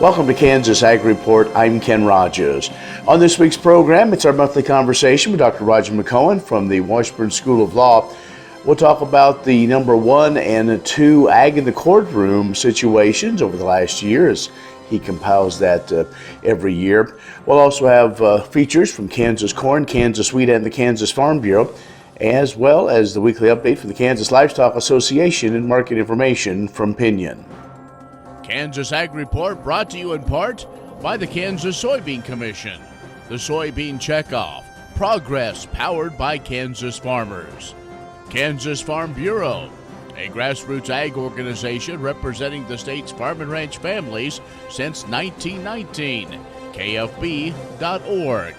Welcome to Kansas Ag Report. I'm Ken Rogers. On this week's program, it's our monthly conversation with Dr. Roger McCohen from the Washburn School of Law. We'll talk about the number 1 and 2 Ag in the Courtroom situations over the last year as he compiles that every year. We'll also have features from Kansas Corn, Kansas Wheat, and the Kansas Farm Bureau, as well as the weekly update from the Kansas Livestock Association and market information from Pinion. Kansas Ag Report brought to you in part by the Kansas Soybean Commission, the Soybean Checkoff, progress powered by Kansas farmers. Kansas Farm Bureau, a grassroots ag organization representing the state's farm and ranch families since 1919, kfb.org.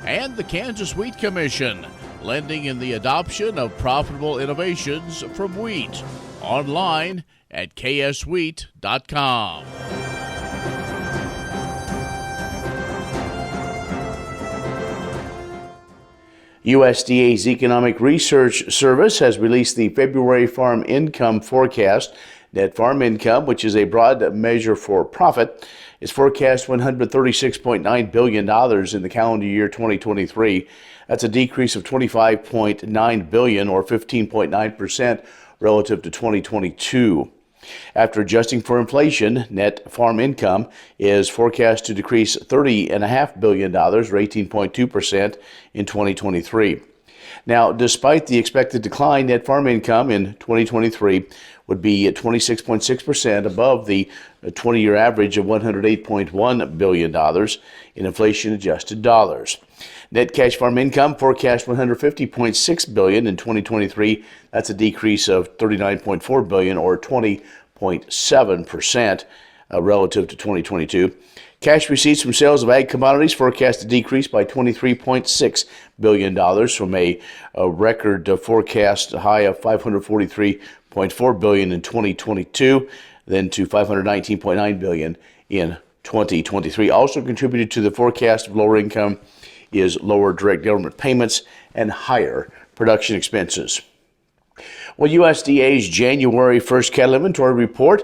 And the Kansas Wheat Commission, lending in the adoption of profitable innovations from wheat, online at kswheat.com. USDA's Economic Research Service has released the February farm income forecast. Net farm income, which is a broad measure for profit, is forecast $136.9 billion in the calendar year 2023. That's a decrease of $25.9 billion or 15.9% relative to 2022. After adjusting for inflation, net farm income is forecast to decrease $30.5 billion, or 18.2% in 2023. Now, despite the expected decline, net farm income in 2023 would be at 26.6% above the 20-year average of $108.1 billion in inflation-adjusted dollars. Net cash farm income forecast $150.6 billion in 2023. That's a decrease of $39.4 billion or 20.7% relative to 2022. Cash receipts from sales of ag commodities forecast to decrease by $23.6 billion from a record forecast high of $543.4 billion in 2022, then to $519.9 billion in 2023. Also contributed to the forecast of lower income is lower direct government payments and higher production expenses. Well, USDA's January 1st cattle inventory report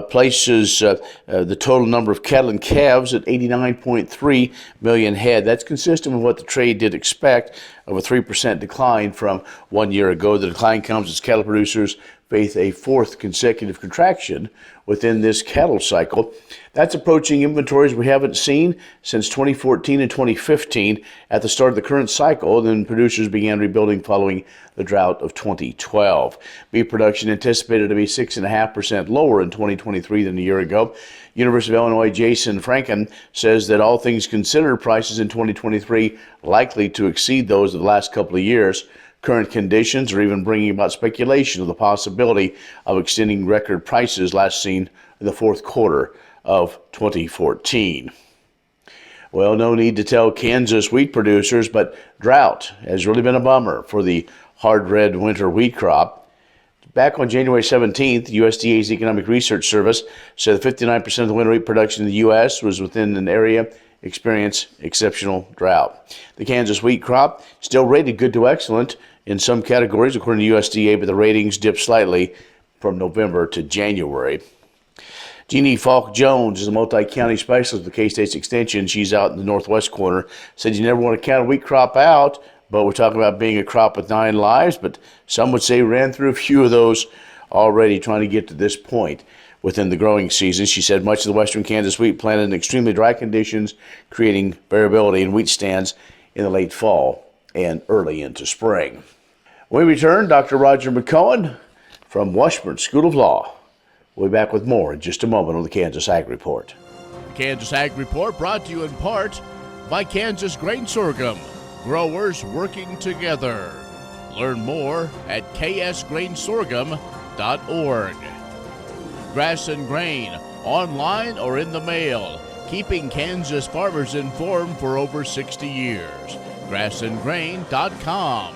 places the total number of cattle and calves at 89.3 million head. That's consistent with what the trade did expect of a 3% decline from 1 year ago. The decline comes as cattle producers face a fourth consecutive contraction within this cattle cycle. That's approaching inventories we haven't seen since 2014 and 2015 at the start of the current cycle. Then producers began rebuilding following the drought of 2012. Beef production anticipated to be 6.5% lower in 2023 than a year ago. University of Illinois Jason Franken says that all things considered, prices in 2023 likely to exceed those of the last couple of years. Current conditions are even bringing about speculation of the possibility of extending record prices last seen in the fourth quarter of 2014. Well, no need to tell Kansas wheat producers, but drought has really been a bummer for the hard red winter wheat crop. Back on January 17th, USDA's Economic Research Service said that 59% of the winter wheat production in the U.S. was within an area experience exceptional drought. The Kansas wheat crop still rated good to excellent in some categories according to USDA, but the ratings dipped slightly from November to January. Jeannie Falk Jones is a multi-county specialist with K-State's Extension. She's out in the northwest corner. Said you never want to count a wheat crop out, but we're talking about being a crop with 9 lives, but some would say ran through a few of those already trying to get to this point within the growing season. She said much of the western Kansas wheat planted in extremely dry conditions, creating variability in wheat stands in the late fall and early into spring. When we return, Dr. Roger McCohen from Washburn School of Law. We'll be back with more in just a moment on the Kansas Ag Report. The Kansas Ag Report brought to you in part by Kansas Grain Sorghum, growers working together. Learn more at ksgrainsorghum.org. Grass and Grain, online or in the mail, keeping Kansas farmers informed for over 60 years. grassandgrain.com.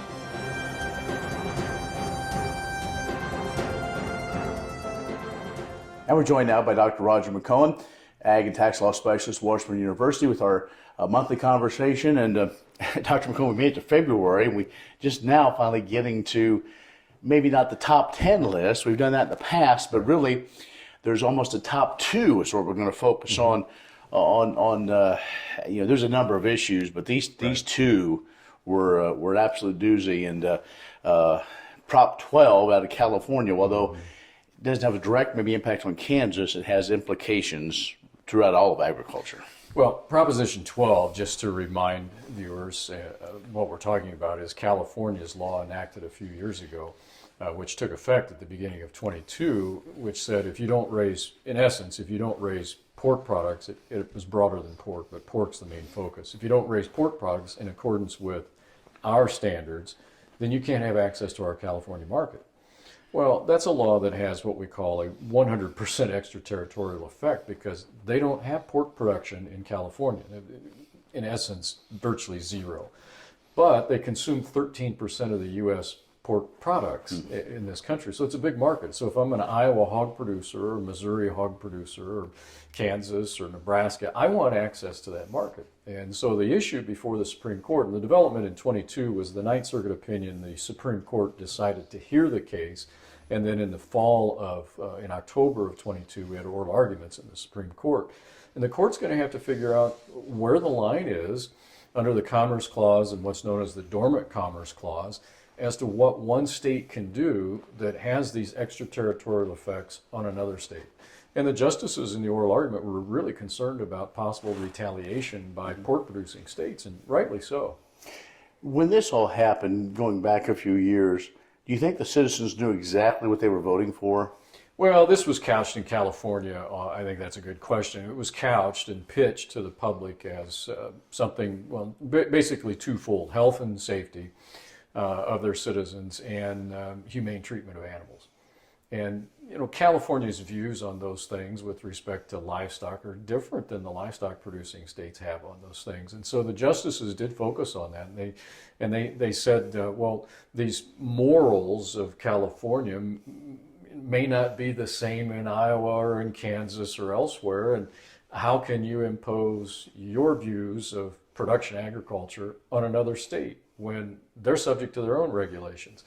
And we're joined now by Dr. Roger McCohen, Ag and Tax Law Specialist, Washburn University, with our monthly conversation. And Dr. McCohen, we made it to February. We just now finally getting to maybe not the top 10 list. We've done that in the past, but really there's almost a top two is what we're going to focus on. There's a number of issues, but these two were absolute doozy. And Prop 12 out of California, although it doesn't have a direct maybe impact on Kansas, it has implications throughout all of agriculture. Well, Proposition 12, just to remind viewers, what we're talking about is California's law enacted a few years ago, which took effect at the beginning of 22, which said if you don't raise pork products, it was broader than pork, but pork's the main focus. If you don't raise pork products in accordance with our standards, then you can't have access to our California market. Well, that's a law that has what we call a 100% extraterritorial effect because they don't have pork production in California. In essence, virtually zero. But they consume 13% of the U.S. pork products in this country. So it's a big market. So if I'm an Iowa hog producer or Missouri hog producer or Kansas or Nebraska, I want access to that market. And so the issue before the Supreme Court, and the development in 22 was the Ninth Circuit opinion. The Supreme Court decided to hear the case. And then in the fall of, in October of 22, we had oral arguments in the Supreme Court. And the court's going to have to figure out where the line is under the Commerce Clause and what's known as the Dormant Commerce Clause as to what one state can do that has these extraterritorial effects on another state. And the justices in the oral argument were really concerned about possible retaliation by pork-producing states, and rightly so. When this all happened, going back a few years, do you think the citizens knew exactly what they were voting for? Well, this was couched in California. I think that's a good question. It was couched and pitched to the public as something, well, basically twofold: health and safety of their citizens and humane treatment of animals. And, California's views on those things with respect to livestock are different than the livestock producing states have on those things. And so the justices did focus on that. And they said, well, these morals of California may not be the same in Iowa or in Kansas or elsewhere. And how can you impose your views of production agriculture on another state when they're subject to their own regulations?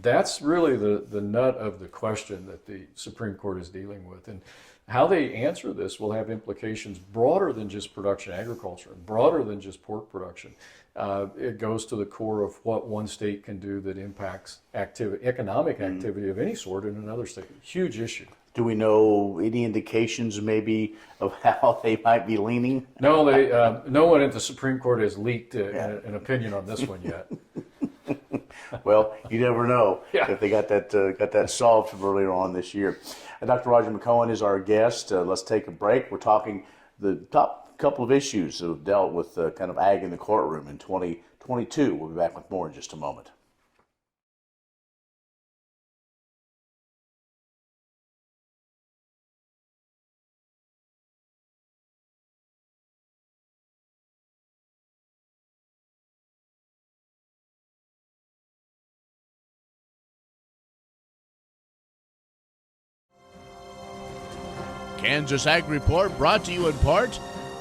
That's really the nut of the question that the Supreme Court is dealing with. And how they answer this will have implications broader than just production agriculture, broader than just pork production. It goes to the core of what one state can do that impacts economic activity of any sort in another state. Huge issue. Do we know any indications maybe of how they might be leaning? No, no one at the Supreme Court has leaked an opinion on this one yet. Well, you never know Yeah. if they got that solved from earlier on this year. Dr. Roger McCohen is our guest. Let's take a break. We're talking the top couple of issues that have dealt with kind of ag in the courtroom in 2022. We'll be back with more in just a moment. Kansas Ag Report brought to you in part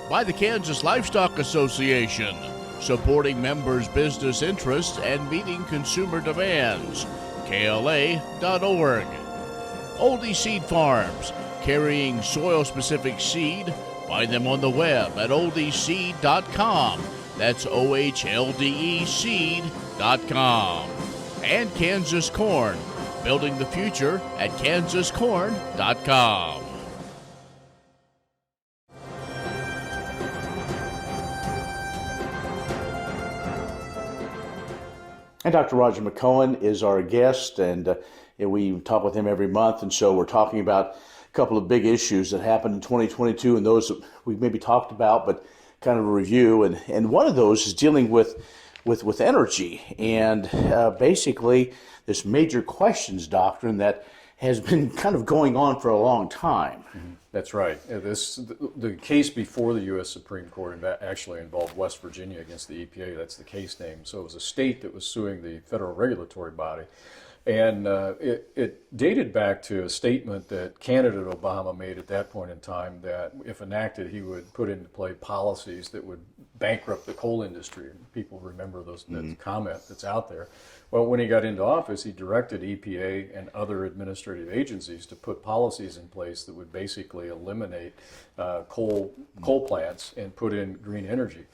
by the Kansas Livestock Association, supporting members' business interests and meeting consumer demands. KLA.org. Oldie Seed Farms, carrying soil-specific seed. Find them on the web at oldieseed.com. That's OHLDE seed.com. And Kansas Corn, building the future at kansascorn.com. And Dr. Roger McCohen is our guest, and we talk with him every month. And so we're talking about a couple of big issues that happened in 2022 and those that we maybe talked about, but kind of a review. And one of those is dealing with energy and basically this major questions doctrine that has been kind of going on for a long time. Mm-hmm. That's right. The case before the U.S. Supreme Court actually involved West Virginia against the EPA. That's the case name. So it was a state that was suing the federal regulatory body And it dated back to a statement that candidate Obama made at that point in time that if enacted, he would put into play policies that would bankrupt the coal industry. And people remember that comment that's out there. Well, when he got into office, he directed EPA and other administrative agencies to put policies in place that would basically eliminate coal plants and put in green energy.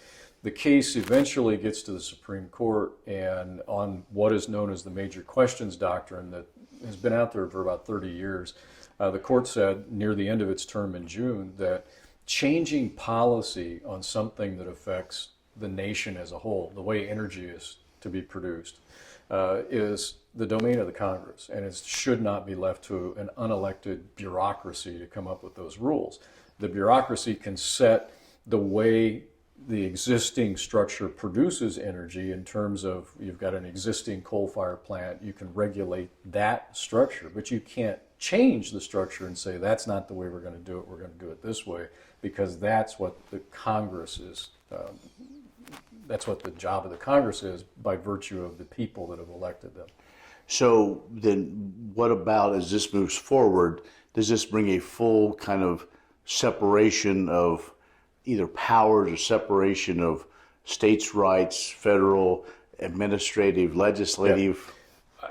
The case eventually gets to the Supreme Court, and on what is known as the major questions doctrine that has been out there for about 30 years, the court said near the end of its term in June that changing policy on something that affects the nation as a whole, the way energy is to be produced, is the domain of the Congress, and it should not be left to an unelected bureaucracy to come up with those rules. The bureaucracy can set the way the existing structure produces energy in terms of you've got an existing coal-fired plant, you can regulate that structure, but you can't change the structure and say that's not the way we're going to do it, we're going to do it this way, because that's what the Congress is, that's what the job of the Congress is by virtue of the people that have elected them. So then what about, as this moves forward, does this bring a full kind of separation of either powers or separation of states' rights, federal, administrative, legislative?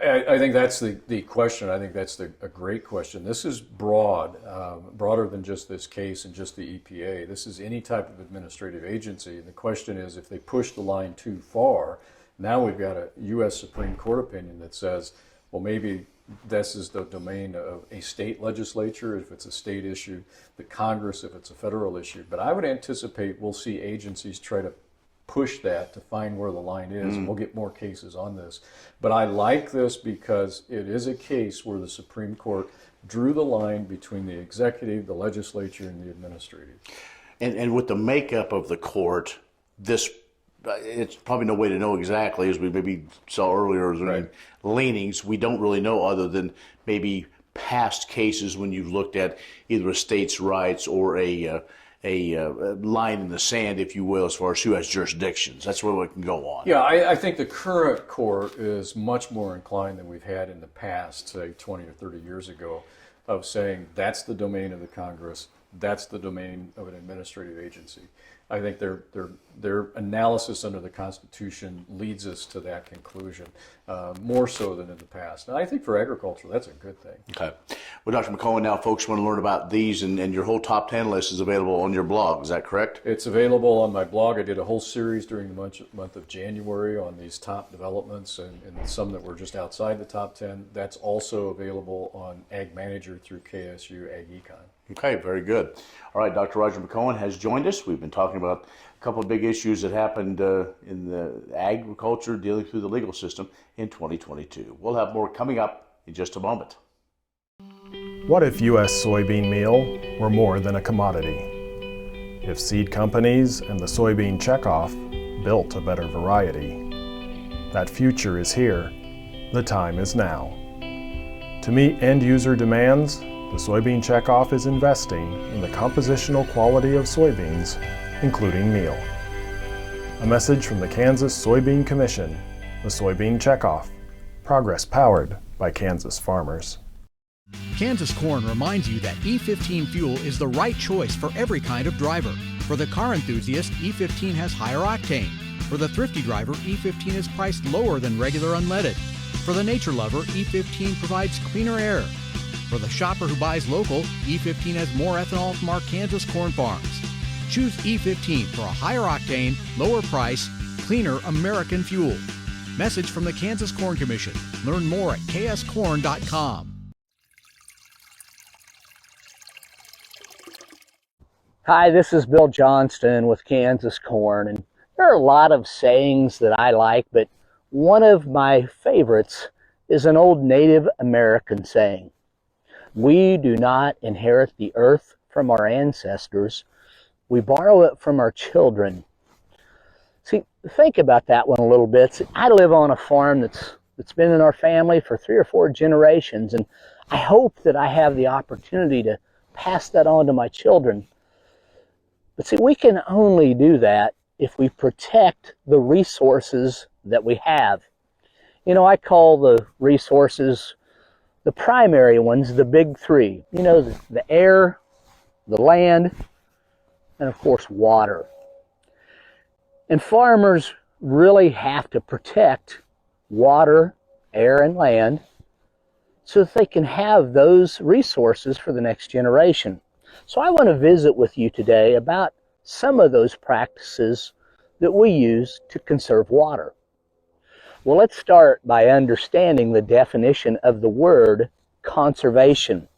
Yeah. I think that's the question. I think that's a great question. This is broader than just this case and just the EPA. This is any type of administrative agency. And the question is, if they push the line too far, now we've got a U.S. Supreme Court opinion that says, well, maybe this is the domain of a state legislature if it's a state issue, the Congress if it's a federal issue. But I would anticipate we'll see agencies try to push that to find where the line is, and we'll get more cases on this. But I like this because it is a case where the Supreme Court drew the line between the executive, the legislature, and the administrative. And with the makeup of the court, it's probably no way to know exactly, as we maybe saw earlier, Right. Leanings. We don't really know other than maybe past cases when you've looked at either a state's rights or a line in the sand, if you will, as far as who has jurisdictions. That's where we can go on. Yeah, I think the current court is much more inclined than we've had in the past, say 20 or 30 years ago, of saying that's the domain of the Congress, that's the domain of an administrative agency. I think their analysis under the Constitution leads us to that conclusion, more so than in the past. And I think for agriculture, that's a good thing. Okay. Well, Dr. McCohen, now folks want to learn about these, and your whole top 10 list is available on your blog. Is that correct? It's available on my blog. I did a whole series during the month of January on these top developments and some that were just outside the top 10. That's also available on Ag Manager through KSU Ag Econ. Okay, very good. All right, Dr. Roger McCohen has joined us. We've been talking about a couple of big issues that happened in the agriculture dealing through the legal system in 2022. We'll have more coming up in just a moment. What if U.S. soybean meal were more than a commodity? If seed companies and the soybean checkoff built a better variety? That future is here. The time is now. To meet end-user demands, the Soybean Checkoff is investing in the compositional quality of soybeans, including meal. A message from the Kansas Soybean Commission, the Soybean Checkoff, progress powered by Kansas farmers. Kansas Corn reminds you that E15 fuel is the right choice for every kind of driver. For the car enthusiast, E15 has higher octane. For the thrifty driver, E15 is priced lower than regular unleaded. For the nature lover, E15 provides cleaner air. For the shopper who buys local, E15 has more ethanol from our Kansas corn farms. Choose E15 for a higher octane, lower price, cleaner American fuel. Message from the Kansas Corn Commission. Learn more at kscorn.com. Hi, this is Bill Johnston with Kansas Corn, and there are a lot of sayings that I like, but one of my favorites is an old Native American saying. We do not inherit the earth from our ancestors. We borrow it from our children. See, think about that one a little bit. See, I live on a farm that's been in our family for 3 or 4 generations, and I hope that I have the opportunity to pass that on to my children. But see, we can only do that if we protect the resources that we have. You know, I call the resources, the primary ones, the big three. You know, the air, the land, and of course water. And farmers really have to protect water, air, and land so that they can have those resources for the next generation. So I want to visit with you today about some of those practices that we use to conserve water. Well, let's start by understanding the definition of the word conservation.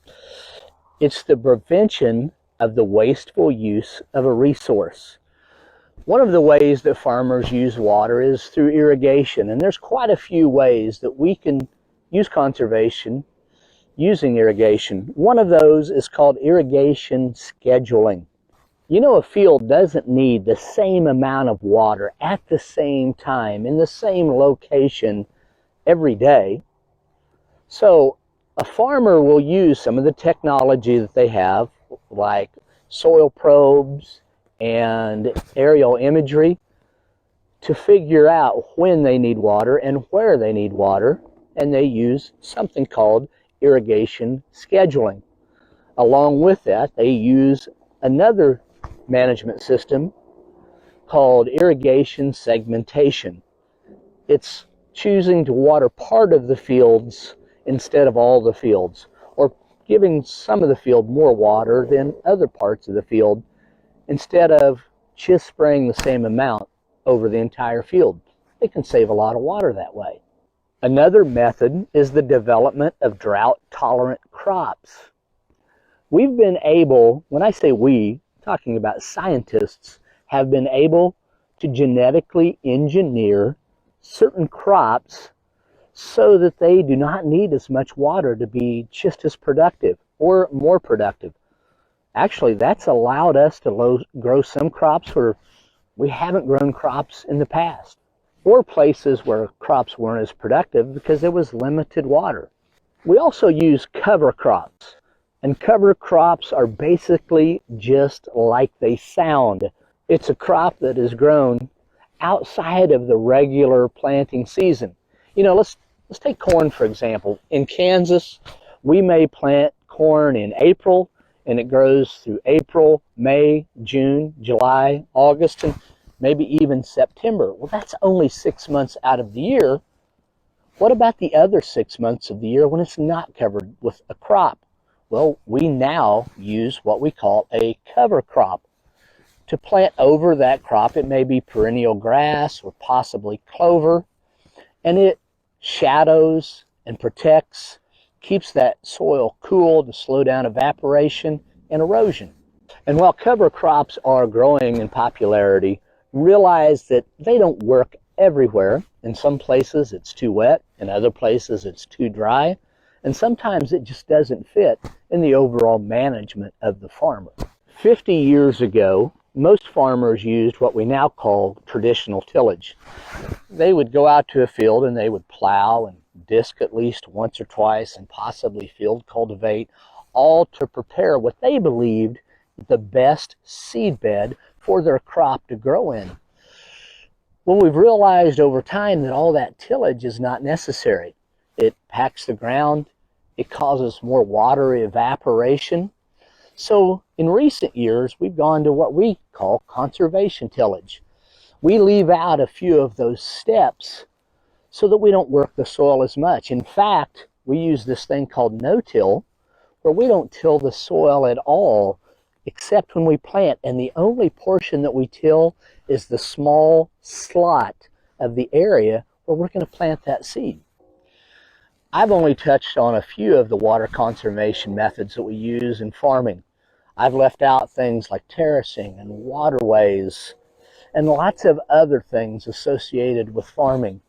It's the prevention of the wasteful use of a resource. One of the ways that farmers use water is through irrigation, and there's quite a few ways that we can use conservation using irrigation. One of those is called irrigation scheduling. You know, a field doesn't need the same amount of water at the same time in the same location every day. So a farmer will use some of the technology that they have, like soil probes and aerial imagery, to figure out when they need water and where they need water, and they use something called irrigation scheduling. Along with that, they use another management system called irrigation segmentation. It's choosing to water part of the fields instead of all the fields, or giving some of the field more water than other parts of the field, instead of just spraying the same amount over the entire field. They can save a lot of water that way. Another method is the development of drought-tolerant crops. We've been able, when I say we, I'm talking about scientists, have been able to genetically engineer certain crops so that they do not need as much water to be just as productive or more productive. Actually, that's allowed us to grow some crops where we haven't grown crops in the past, or places where crops weren't as productive because there was limited water. We also use cover crops, and cover crops are basically just like they sound. It's a crop that is grown outside of the regular planting season. You know, let's take corn, for example. In Kansas, we may plant corn in April, and it grows through April, May, June, July, August, and maybe even September. Well, that's only 6 months out of the year. What about the other 6 months of the year when it's not covered with a crop? Well, we now use what we call a cover crop to plant over that crop. It may be perennial grass or possibly clover, and it shadows and protects, keeps that soil cool to slow down evaporation and erosion. And while cover crops are growing in popularity, realize that they don't work everywhere. In some places it's too wet, in other places it's too dry, and sometimes it just doesn't fit in the overall management of the farmer. 50 years ago, most farmers used what we now call traditional tillage. They would go out to a field and they would plow and disc at least once or twice and possibly field cultivate, all to prepare what they believed the best seed bed for their crop to grow in. Well, we've realized over time that all that tillage is not necessary. It packs the ground, it causes more water evaporation. So in recent years, we've gone to what we call conservation tillage. We leave out a few of those steps so that we don't work the soil as much. In fact, we use this thing called no-till, where we don't till the soil at all except when we plant, and the only portion that we till is the small slot of the area where we're going to plant that seed. I've only touched on a few of the water conservation methods that we use in farming. I've left out things like terracing and waterways and lots of other things associated with farming.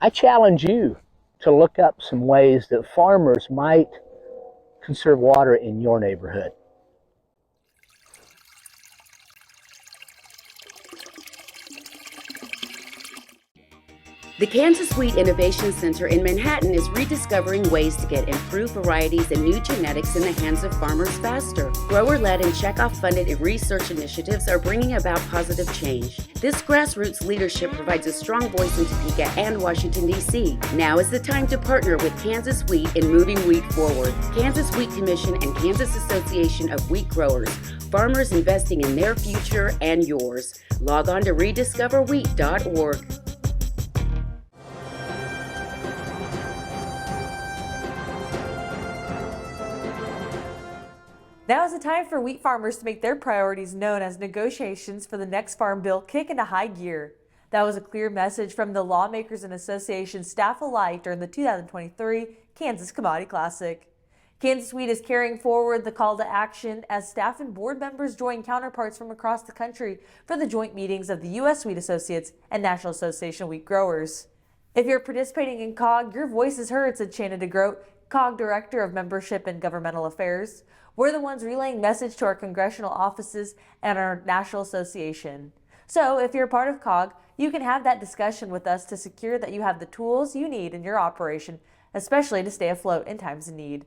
I challenge you to look up some ways that farmers might conserve water in your neighborhood. The Kansas Wheat Innovation Center in Manhattan is rediscovering ways to get improved varieties and new genetics in the hands of farmers faster. Grower-led and checkoff-funded research initiatives are bringing about positive change. This grassroots leadership provides a strong voice in Topeka and Washington, D.C. Now is the time to partner with Kansas Wheat in moving wheat forward. Kansas Wheat Commission and Kansas Association of Wheat Growers. Farmers investing in their future and yours. Log on to rediscoverwheat.org. Now is the time for wheat farmers to make their priorities known as negotiations for the next farm bill kick into high gear. That was a clear message from the lawmakers and association staff alike during the 2023 Kansas Commodity Classic. Kansas Wheat is carrying forward the call to action as staff and board members join counterparts from across the country for the joint meetings of the U.S. Wheat Associates and National Association of Wheat Growers. If you're participating in COG, your voice is heard, said Shannon DeGroat, COG Director of Membership and Governmental Affairs. We're the ones relaying message to our congressional offices and our national association. So if you're a part of COG, you can have that discussion with us to secure that you have the tools you need in your operation, especially to stay afloat in times of need.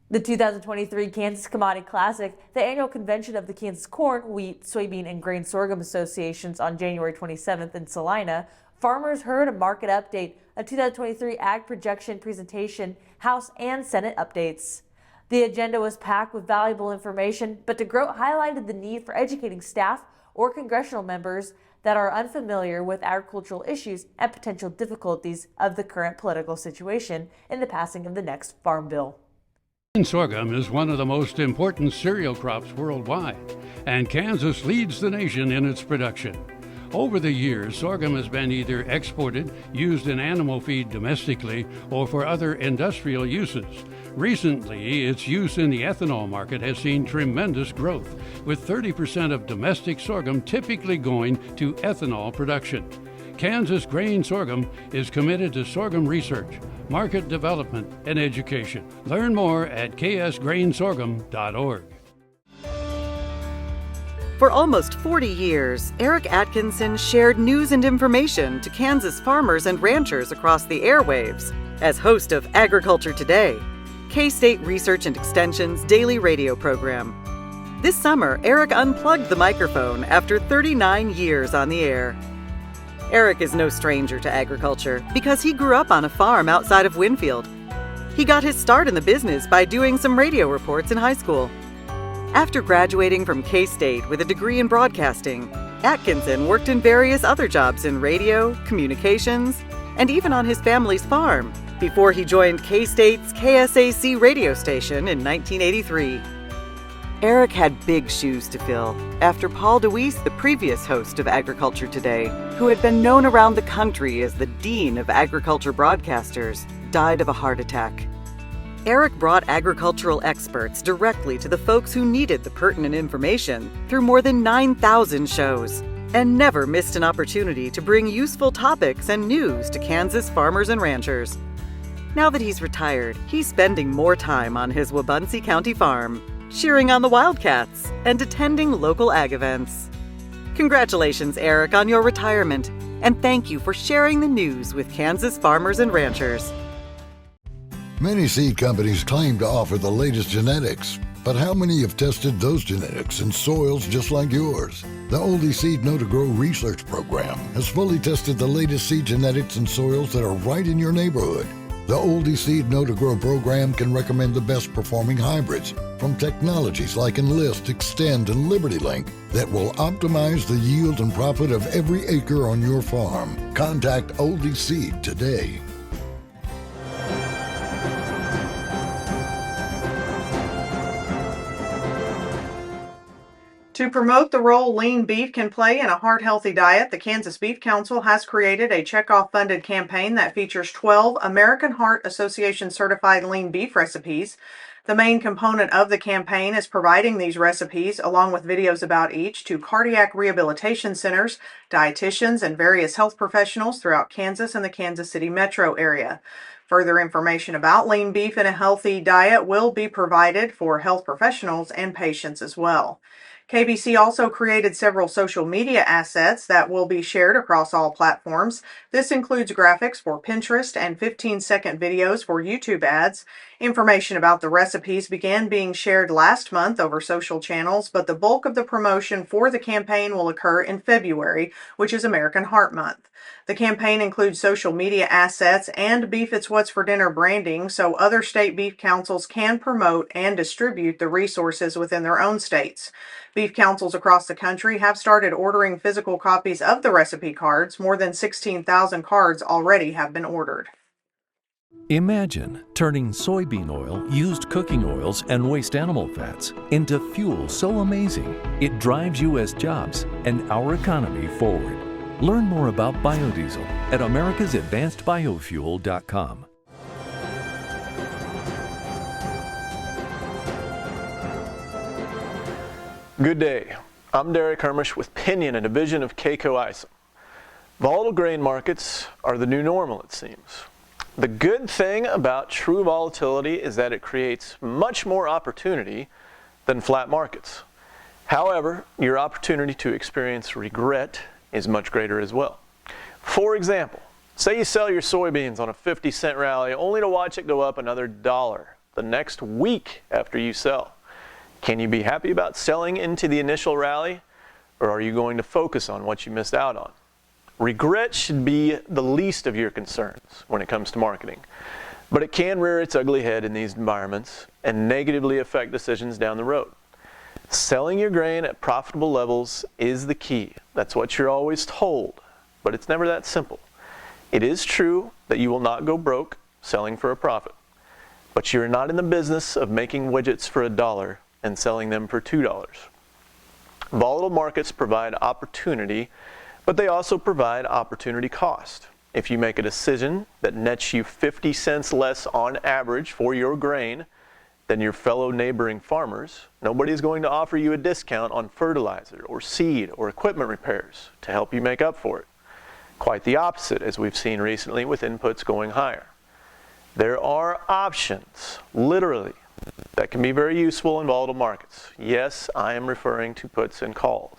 The 2023 Kansas Commodity Classic, the annual convention of the Kansas Corn, Wheat, Soybean, and Grain Sorghum Associations on January 27th in Salina, farmers heard a market update, a 2023 ag projection presentation, House and Senate updates. The agenda was packed with valuable information, but DeGroat highlighted the need for educating staff or congressional members that are unfamiliar with agricultural issues and potential difficulties of the current political situation in the passing of the next farm bill. Sorghum is one of the most important cereal crops worldwide, and Kansas leads the nation in its production. Over the years, sorghum has been either exported, used in animal feed domestically, or for other industrial uses. Recently, its use in the ethanol market has seen tremendous growth, with 30% of domestic sorghum typically going to ethanol production. Kansas Grain Sorghum is committed to sorghum research, market development, and education. Learn more at ksgrainsorghum.org. For almost 40 years, Eric Atkinson shared news and information to Kansas farmers and ranchers across the airwaves as host of Agriculture Today, K-State Research and Extension's daily radio program. This summer, Eric unplugged the microphone after 39 years on the air. Eric is no stranger to agriculture because he grew up on a farm outside of Winfield. He got his start in the business by doing some radio reports in high school. After graduating from K-State with a degree in broadcasting, Atkinson worked in various other jobs in radio, communications, and even on his family's farm before he joined K-State's KSAC radio station in 1983. Eric had big shoes to fill after Paul DeWeese, the previous host of Agriculture Today, who had been known around the country as the Dean of Agriculture Broadcasters, died of a heart attack. Eric brought agricultural experts directly to the folks who needed the pertinent information through more than 9,000 shows, and never missed an opportunity to bring useful topics and news to Kansas farmers and ranchers. Now that he's retired, he's spending more time on his Wabaunsee County farm, cheering on the Wildcats, and attending local ag events. Congratulations, Eric, on your retirement, and thank you for sharing the news with Kansas farmers and ranchers. Many seed companies claim to offer the latest genetics, but how many have tested those genetics in soils just like yours? The Oldie Seed Know to Grow research program has fully tested the latest seed genetics in soils that are right in your neighborhood. The Oldie Seed Know to Grow program can recommend the best performing hybrids from technologies like Enlist, Extend, and LibertyLink that will optimize the yield and profit of every acre on your farm. Contact Oldie Seed today. To promote the role lean beef can play in a heart-healthy diet, the Kansas Beef Council has created a checkoff-funded campaign that features 12 American Heart Association certified lean beef recipes. The main component of the campaign is providing these recipes, along with videos about each, to cardiac rehabilitation centers, dietitians, and various health professionals throughout Kansas and the Kansas City metro area. Further information about lean beef and a healthy diet will be provided for health professionals and patients as well. KBC also created several social media assets that will be shared across all platforms. This includes graphics for Pinterest and 15-second videos for YouTube ads. Information about the recipes began being shared last month over social channels, but the bulk of the promotion for the campaign will occur in February, which is American Heart Month. The campaign includes social media assets and Beef It's What's for Dinner branding, so other state beef councils can promote and distribute the resources within their own states. Beef councils across the country have started ordering physical copies of the recipe cards. More than 16,000 cards already have been ordered. Imagine turning soybean oil, used cooking oils, and waste animal fats into fuel so amazing it drives U.S. jobs and our economy forward. Learn more about biodiesel at americasadvancedbiofuel.com. Good day. I'm Derek Hermish with Pinion, a division of KCO ISOM. Volatile grain markets are the new normal, it seems. The good thing about true volatility is that it creates much more opportunity than flat markets. However, your opportunity to experience regret is much greater as well. For example, say you sell your soybeans on a 50-cent rally only to watch it go up another $1 the next week after you sell. Can you be happy about selling into the initial rally, or are you going to focus on what you missed out on? Regret should be the least of your concerns when it comes to marketing, but it can rear its ugly head in these environments and negatively affect decisions down the road. Selling your grain at profitable levels is the key. That's what you're always told, but it's never that simple. It is true that you will not go broke selling for a profit, but you're not in the business of making widgets for $1 and selling them for $2. Volatile markets provide opportunity, but they also provide opportunity cost. If you make a decision that nets you 50 cents less on average for your grain than your fellow neighboring farmers, nobody's going to offer you a discount on fertilizer or seed or equipment repairs to help you make up for it. Quite the opposite, as we've seen recently with inputs going higher. There are options, literally, that can be very useful in volatile markets. Yes, I am referring to puts and calls.